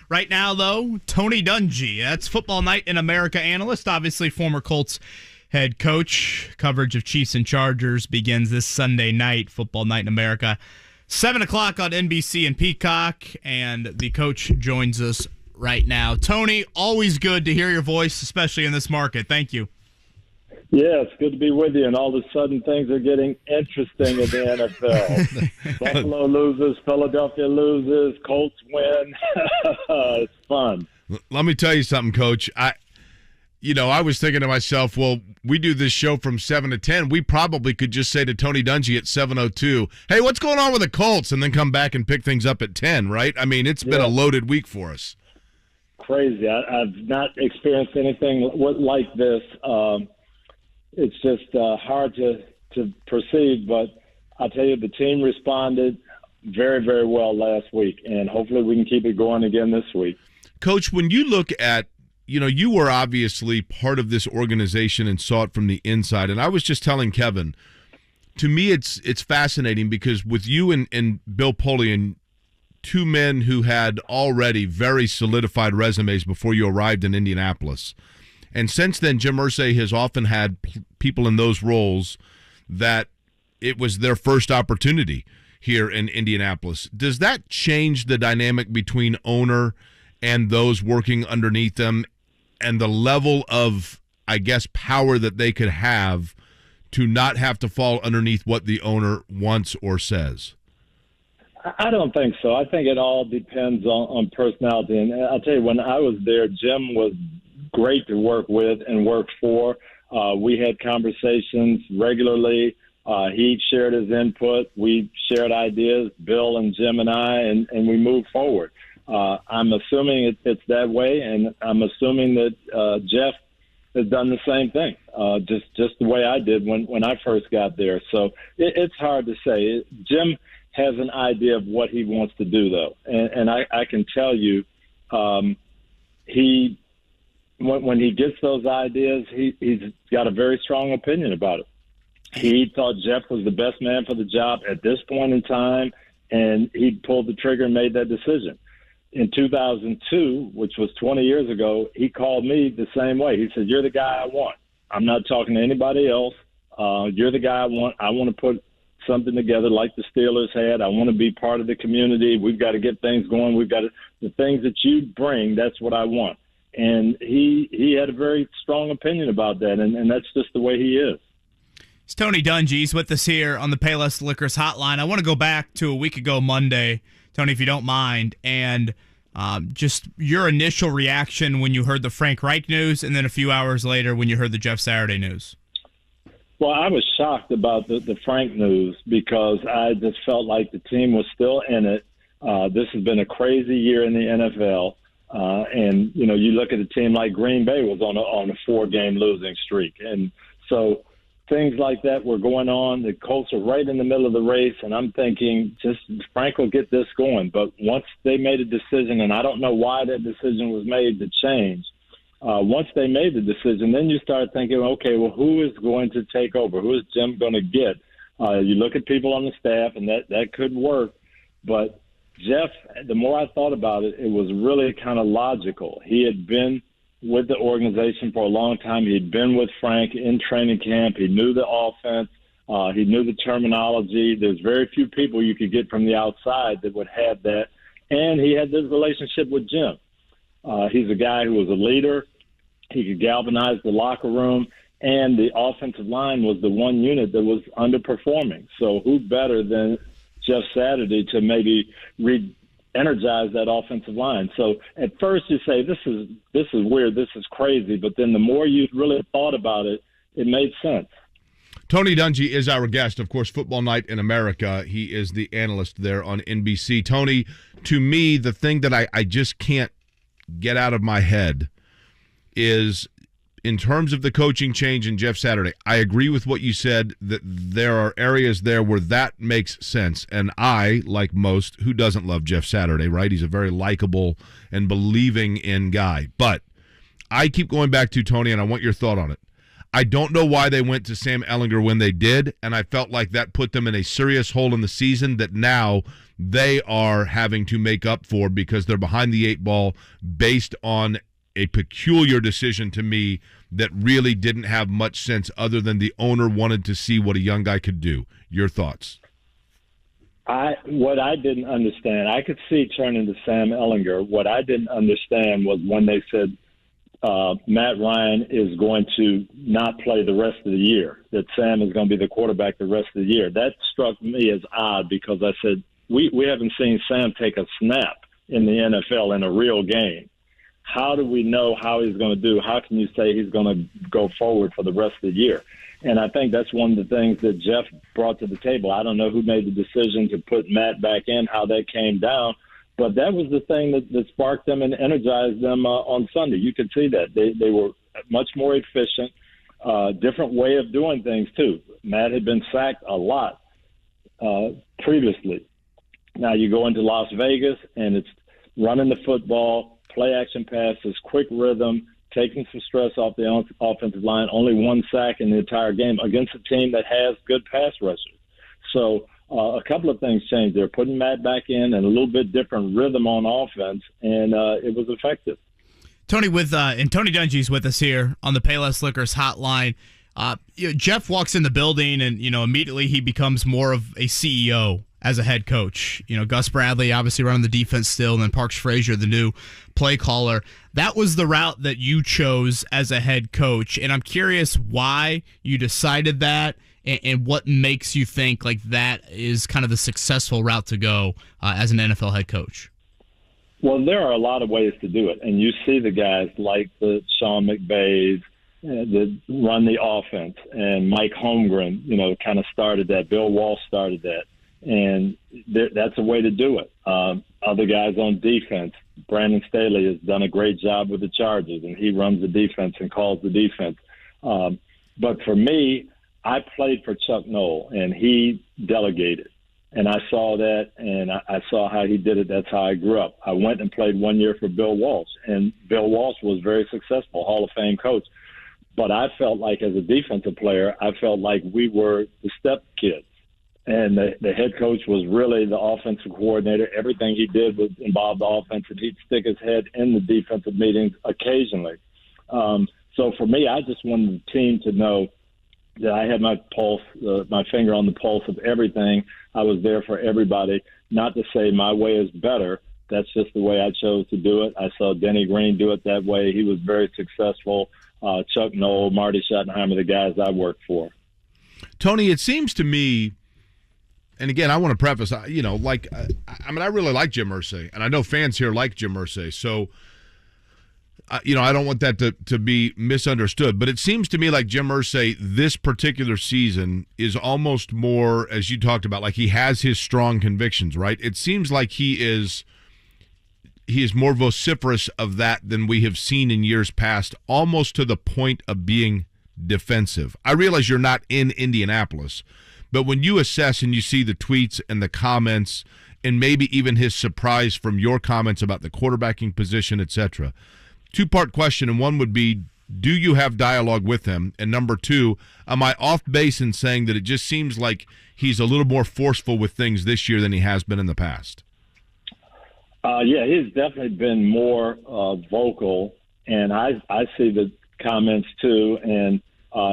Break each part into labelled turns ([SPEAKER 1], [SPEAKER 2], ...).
[SPEAKER 1] Right now, though, Tony Dungy. That's Football Night in America analyst, obviously former Colts head coach. Coverage of Chiefs and Chargers begins this Sunday night, Football Night in America. 7 o'clock on NBC and Peacock, and the coach joins us right now. Tony, always good to hear your voice, especially in this market. Thank you.
[SPEAKER 2] Yeah, it's good to be with you, and all of a sudden things are getting interesting in the NFL. Buffalo loses, Philadelphia loses, Colts win. It's fun.
[SPEAKER 3] Let me tell you something, Coach. I was thinking to myself, well, we do this show from 7 to 10. We probably could just say to Tony Dungy at 7:02, hey, what's going on with the Colts? And then come back and pick things up at 10, right? I mean, it's been a loaded week for us.
[SPEAKER 2] Crazy. I've not experienced anything like this. It's just hard to perceive, but I'll tell you, the team responded very, very well last week, and hopefully we can keep it going again this week.
[SPEAKER 3] Coach, when you look at, you were obviously part of this organization and saw it from the inside, and I was just telling Kevin, to me it's fascinating because with you and Bill Polian, two men who had already very solidified resumes before you arrived in Indianapolis. And since then, Jim Irsay has often had people in those roles that it was their first opportunity here in Indianapolis. Does that change the dynamic between owner and those working underneath them and the level of, I guess, power that they could have to not have to fall underneath what the owner wants or says?
[SPEAKER 2] I don't think so. I think it all depends on personality. And I'll tell you, when I was there, Jim was great to work with and work for. We had conversations regularly. He shared his input. We shared ideas, Bill and Jim and I, and we moved forward. I'm assuming it's that way, and I'm assuming that Jeff has done the same thing, just the way I did when I first got there. So it's hard to say. Jim has an idea of what he wants to do, though, and I can tell you when he gets those ideas, he's got a very strong opinion about it. He thought Jeff was the best man for the job at this point in time, and he pulled the trigger and made that decision. In 2002, which was 20 years ago, he called me the same way. He said, you're the guy I want. I'm not talking to anybody else. You're the guy I want. I want to put something together like the Steelers had. I want to be part of the community. We've got to get things going. The things that you bring, that's what I want. And he had a very strong opinion about that, and that's just the way he is.
[SPEAKER 1] It's Tony Dungy. He's with us here on the Payless Liquors Hotline. I want to go back to a week ago Monday, Tony, if you don't mind, and just your initial reaction when you heard the Frank Reich news, and then a few hours later when you heard the Jeff Saturday news.
[SPEAKER 2] Well, I was shocked about the Frank news because I just felt like the team was still in it. This has been a crazy year in the NFL. And, you look at a team like Green Bay was on a 4-game losing streak. And so things like that were going on. The Colts are right in the middle of the race, and I'm thinking just Frank will get this going. But once they made a decision, and I don't know why that decision was made to change, once they made the decision, then you start thinking, okay, well, who is going to take over? Who is Jim going to get? You look at people on the staff, and that could work. But Jeff, the more I thought about it, it was really kind of logical. He had been with the organization for a long time. He'd been with Frank in training camp. He knew the offense. He knew the terminology. There's very few people you could get from the outside that would have that. And he had this relationship with Jim. He's a guy who was a leader. He could galvanize the locker room. And the offensive line was the one unit that was underperforming. So who better than Jeff Saturday to maybe re-energize that offensive line? So at first you say, this is weird, this is crazy. But then the more you really thought about it, it made sense.
[SPEAKER 3] Tony Dungy is our guest, of course, Football Night in America. He is the analyst there on NBC. Tony, to me, the thing that I just can't get out of my head is, in terms of the coaching change in Jeff Saturday, I agree with what you said, that there are areas there where that makes sense. And I, like most, who doesn't love Jeff Saturday, right? He's a very likable and believing in guy. But I keep going back to, Tony, and I want your thought on it. I don't know why they went to Sam Ehlinger when they did, and I felt like that put them in a serious hole in the season that now they are having to make up for because they're behind the 8 ball based on a peculiar decision to me that really didn't have much sense other than the owner wanted to see what a young guy could do. Your thoughts?
[SPEAKER 2] What I didn't understand, I could see turning to Sam Ehlinger. What I didn't understand was when they said Matt Ryan is going to not play the rest of the year, that Sam is going to be the quarterback the rest of the year. That struck me as odd because I said, we haven't seen Sam take a snap in the NFL in a real game. How do we know how he's going to do? How can you say he's going to go forward for the rest of the year? And I think that's one of the things that Jeff brought to the table. I don't know who made the decision to put Matt back in, how that came down, but that was the thing that sparked them and energized them on Sunday. You could see that. They were much more efficient, different way of doing things, too. Matt had been sacked a lot previously. Now you go into Las Vegas, and it's running the football, play-action passes, quick rhythm, taking some stress off the offensive line, only 1 sack in the entire game against a team that has good pass rushers. So a couple of things changed. They're putting Matt back in and a little bit different rhythm on offense, and it was effective.
[SPEAKER 1] Tony, and Tony Dungy's with us here on the Payless Liquors hotline. Jeff walks in the building, and immediately he becomes more of a CEO as a head coach. Gus Bradley obviously running the defense still, and then Parks Frazier, the new play caller. That was the route that you chose as a head coach, and I'm curious why you decided that and what makes you think like that is kind of the successful route to go as an NFL head coach.
[SPEAKER 2] Well, there are a lot of ways to do it, and you see the guys like the Sean McVays that run the offense, and Mike Holmgren, kind of started that. Bill Walsh started that. And that's a way to do it. Other guys on defense, Brandon Staley has done a great job with the Chargers, and he runs the defense and calls the defense. But for me, I played for Chuck Noll, and he delegated. And I saw that, and I saw how he did it. That's how I grew up. I went and played 1 year for Bill Walsh, and Bill Walsh was very successful, Hall of Fame coach. But I felt like as a defensive player, I felt like we were the step kids. And the head coach was really the offensive coordinator. Everything he did was involve the offense, and he'd stick his head in the defensive meetings occasionally. So for me, I just wanted the team to know that I had my pulse, my finger on the pulse of everything. I was there for everybody. Not to say my way is better. That's just the way I chose to do it. I saw Denny Green do it that way. He was very successful. Chuck Noll, Marty Schottenheimer, the guys I worked for.
[SPEAKER 3] Tony, it seems to me, and again, I want to preface, I really like Jim Irsay, and I know fans here like Jim Irsay, so, I don't want that to be misunderstood, but it seems to me like Jim Irsay this particular season is almost more, as you talked about, like he has his strong convictions, right? It seems like he is more vociferous of that than we have seen in years past, almost to the point of being defensive. I realize you're not in Indianapolis, but when you assess and you see the tweets and the comments and maybe even his surprise from your comments about the quarterbacking position, etc., two-part question, and one would be, do you have dialogue with him? And number two, am I off base in saying that it just seems like he's a little more forceful with things this year than he has been in the past?
[SPEAKER 2] Yeah, he's definitely been more vocal, and I see the comments too, and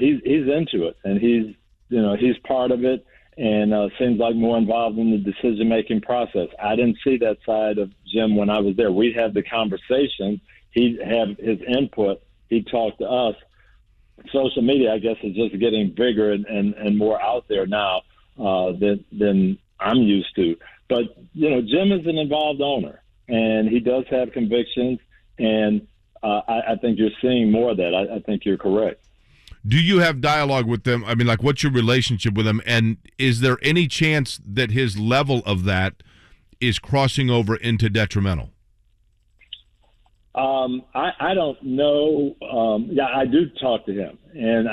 [SPEAKER 2] he's into it, and he's part of it, and seems like more involved in the decision-making process. I didn't see that side of Jim when I was there. We'd have the conversation. He'd have his input. He'd talk to us. Social media, I guess, is just getting bigger and more out there now than I'm used to. But, Jim is an involved owner, and he does have convictions, and I think you're seeing more of that. I think you're correct.
[SPEAKER 3] Do you have dialogue with them? I mean, like, what's your relationship with them? And is there any chance that his level of that is crossing over into detrimental?
[SPEAKER 2] I don't know. Yeah, I do talk to him, and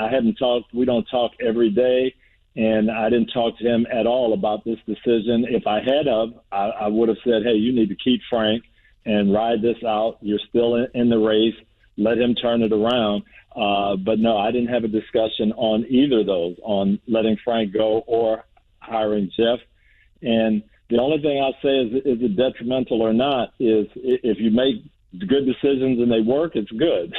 [SPEAKER 2] we don't talk every day, and I didn't talk to him at all about this decision. If I had I would have said, hey, you need to keep Frank and ride this out. You're still in the race. let him turn it around. But no, I didn't have a discussion on either of those, on letting Frank go or hiring Jeff. And the only thing I'll say is it detrimental or not is if you make good decisions and they work, it's good.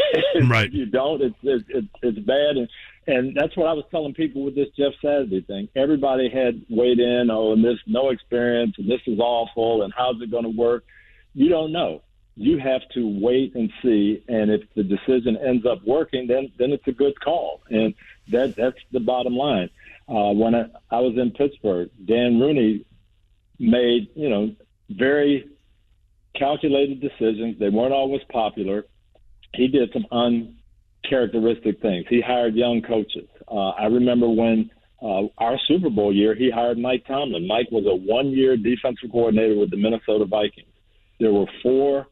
[SPEAKER 3] Right.
[SPEAKER 2] If you don't, it's bad. And that's what I was telling people with this Jeff Saturday thing. Everybody had weighed in, and this no experience, and this is awful, and how's it going to work? You don't know. You have to wait and see, and if the decision ends up working, then it's a good call, and that's the bottom line. When I was in Pittsburgh, Dan Rooney made very calculated decisions. They weren't always popular. He did some uncharacteristic things. He hired young coaches. I remember when our Super Bowl year, he hired Mike Tomlin. Mike was a one-year defensive coordinator with the Minnesota Vikings. There were 4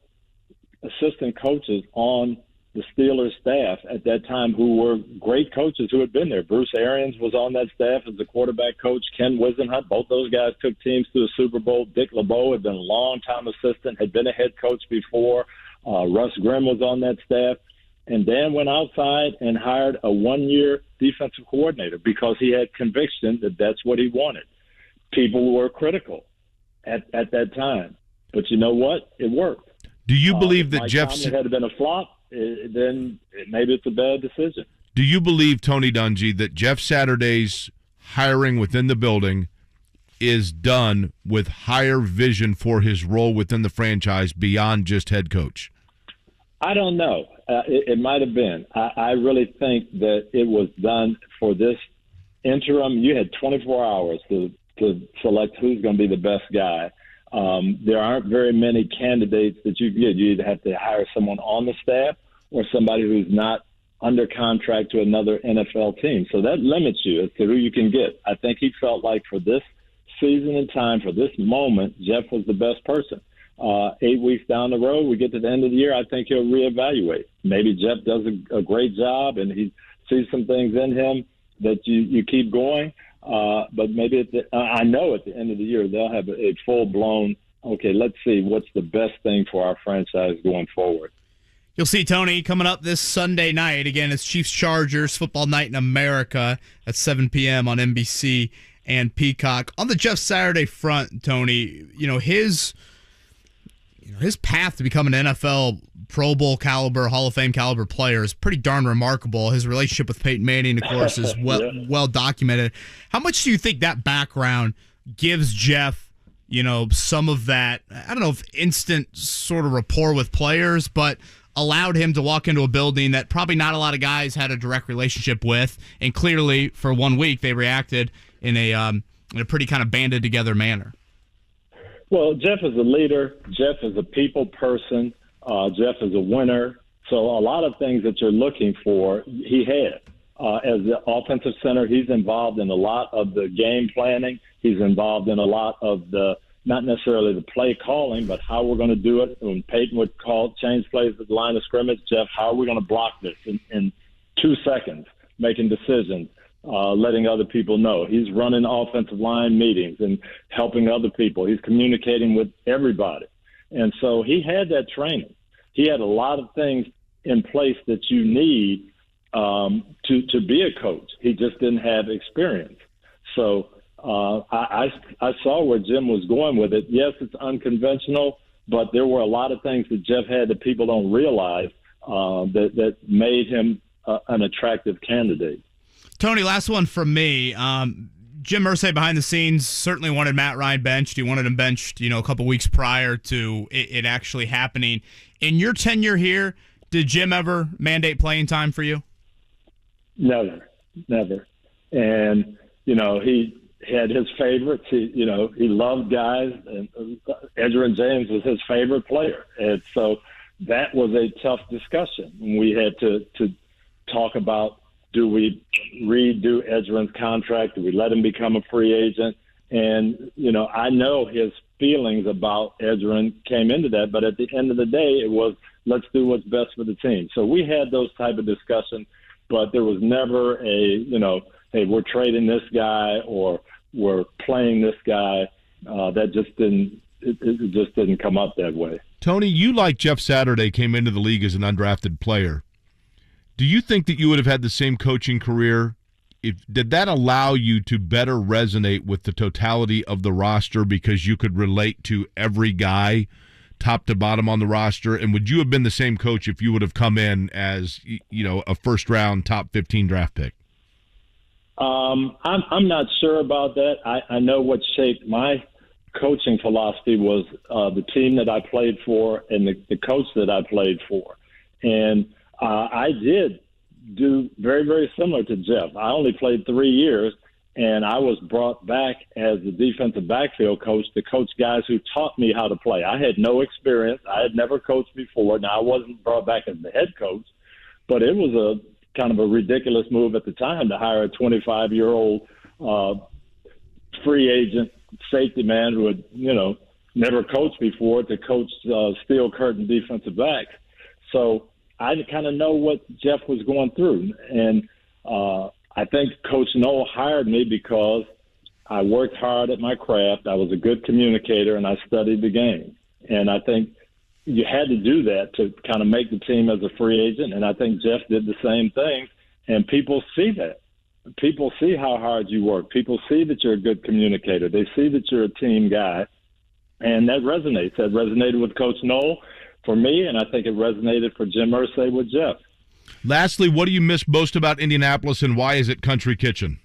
[SPEAKER 2] assistant coaches on the Steelers staff at that time who were great coaches who had been there. Bruce Arians was on that staff as the quarterback coach. Ken Wisenhunt, both those guys took teams to the Super Bowl. Dick LeBeau had been a long-time assistant, had been a head coach before. Russ Grimm was on that staff. And Dan went outside and hired a one-year defensive coordinator because he had conviction that that's what he wanted. People were critical at that time. But you know what? It worked.
[SPEAKER 3] Do you believe that
[SPEAKER 2] Mike
[SPEAKER 3] Jeff
[SPEAKER 2] Tomlin had been a flop? Then maybe it's a bad decision.
[SPEAKER 3] Do you believe, Tony Dungy, that Jeff Saturday's hiring within the building is done with higher vision for his role within the franchise beyond just head coach?
[SPEAKER 2] I don't know. It might have been. I really think that it was done for this interim. You had 24 hours to select who's going to be the best guy. There aren't very many candidates that you get. You either have to hire someone on the staff or somebody who's not under contract to another NFL team. So that limits you as to who you can get. I think he felt like for this season and time, for this moment, Jeff was the best person. 8 weeks down the road, we get to the end of the year, I think he'll reevaluate. Maybe Jeff does a great job and he sees some things in him that you keep going. But maybe I know at the end of the year they'll have a full-blown, okay, let's see what's the best thing for our franchise going forward.
[SPEAKER 1] You'll see, Tony, coming up this Sunday night. Again, it's Chiefs-Chargers, Football Night in America at 7 p.m. on NBC and Peacock. On the Jeff Saturday front, Tony, his path to become an NFL Pro Bowl caliber, Hall of Fame caliber player is pretty darn remarkable. His relationship with Peyton Manning, of course, is well documented. How much do you think that background gives Jeff, some of that, I don't know if instant sort of rapport with players, but allowed him to walk into a building that probably not a lot of guys had a direct relationship with, and clearly for 1 week they reacted in a pretty kind of banded together manner?
[SPEAKER 2] Well, Jeff is a leader. Jeff is a people person. Jeff is a winner. So a lot of things that you're looking for, he had. As the offensive center, he's involved in a lot of the game planning. He's involved in a lot of the, not necessarily the play calling, but how we're going to do it. When Peyton would change plays at the line of scrimmage, Jeff, how are we going to block this in 2 seconds, making decisions. Letting other people know. He's running offensive line meetings and helping other people. He's communicating with everybody. And so he had that training. He had a lot of things in place that you need to be a coach. He just didn't have experience. So I saw where Jim was going with it. Yes, it's unconventional, but there were a lot of things that Jeff had that people don't realize that made him an attractive candidate.
[SPEAKER 1] Tony, last one from me. Jim Irsay behind the scenes certainly wanted Matt Ryan benched. He wanted him benched, a couple weeks prior to it actually happening. In your tenure here, did Jim ever mandate playing time for you?
[SPEAKER 2] Never. And, he had his favorites. He loved guys. And Edgerrin James was his favorite player. And so that was a tough discussion. We had to talk about, do we redo Edgerrin's contract? Do we let him become a free agent? And, I know his feelings about Edgerrin came into that, but at the end of the day, it was, let's do what's best for the team. So we had those type of discussions, but there was never hey, we're trading this guy or we're playing this guy. That just didn't come up that way.
[SPEAKER 3] Tony, you, like Jeff Saturday, came into the league as an undrafted player. Do you think that you would have had the same coaching career? Did that allow you to better resonate with the totality of the roster because you could relate to every guy top to bottom on the roster? And would you have been the same coach if you would have come in as, a first-round top 15 draft pick?
[SPEAKER 2] I'm not sure about that. I know what shaped my coaching philosophy was the team that I played for and the coach that I played for. And I did do very, very similar to Jeff. I only played 3 years, and I was brought back as the defensive backfield coach to coach guys who taught me how to play. I had no experience. I had never coached before. Now, I wasn't brought back as the head coach, but it was a kind of a ridiculous move at the time to hire a 25-year-old free agent safety man who had, never coached before to coach steel curtain defensive backs. So I kind of know what Jeff was going through. And I think Coach Noll hired me because I worked hard at my craft. I was a good communicator, and I studied the game. And I think you had to do that to kind of make the team as a free agent. And I think Jeff did the same thing. And people see that. People see how hard you work. People see that you're a good communicator. They see that you're a team guy. And that resonates. That resonated with Coach Noll for me, and I think it resonated for Jim Irsay with Jeff.
[SPEAKER 3] Lastly, what do you miss most about Indianapolis, and why is it Country Kitchen?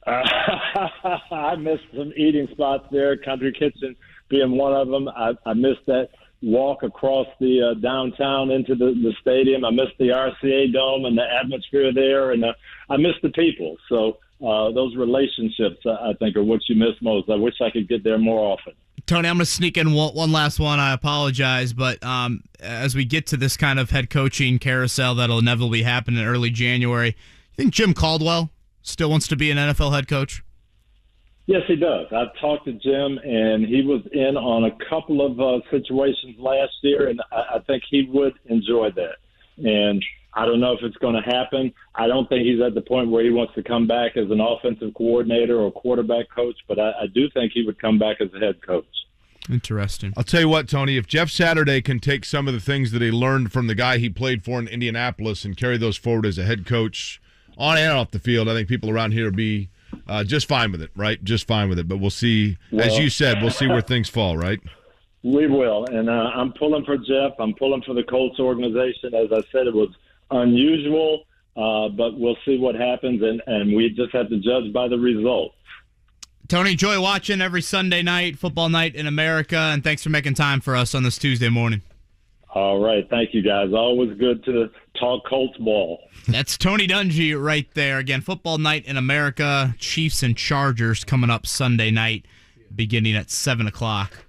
[SPEAKER 2] I miss some eating spots there, Country Kitchen being one of them. I miss that walk across the downtown into the stadium. I miss the RCA Dome and the atmosphere there, and I miss the people. So those relationships, I think, are what you miss most. I wish I could get there more often.
[SPEAKER 1] Tony, I'm going to sneak in one last one. I apologize, but as we get to this kind of head coaching carousel that'll inevitably happen in early January, you think Jim Caldwell still wants to be an NFL head coach?
[SPEAKER 2] Yes, he does. I've talked to Jim, and he was in on a couple of situations last year, and I think he would enjoy that. And I don't know if it's going to happen. I don't think he's at the point where he wants to come back as an offensive coordinator or quarterback coach, but I do think he would come back as a head coach.
[SPEAKER 1] Interesting.
[SPEAKER 3] I'll tell you what, Tony, if Jeff Saturday can take some of the things that he learned from the guy he played for in Indianapolis and carry those forward as a head coach on and off the field, I think people around here will be just fine with it, right? Just fine with it. But we'll see, as you said, we'll see where things fall, right?
[SPEAKER 2] We will. And I'm pulling for Jeff. I'm pulling for the Colts organization. As I said, it was unusual, but we'll see what happens, and we just have to judge by the result.
[SPEAKER 1] Tony, enjoy watching every Sunday night, Football Night in America, and thanks for making time for us on this Tuesday morning.
[SPEAKER 2] All right. Thank you, guys. Always good to talk Colts ball.
[SPEAKER 1] That's Tony Dungy right there. Again, Football Night in America, Chiefs and Chargers coming up Sunday night beginning at 7 o'clock.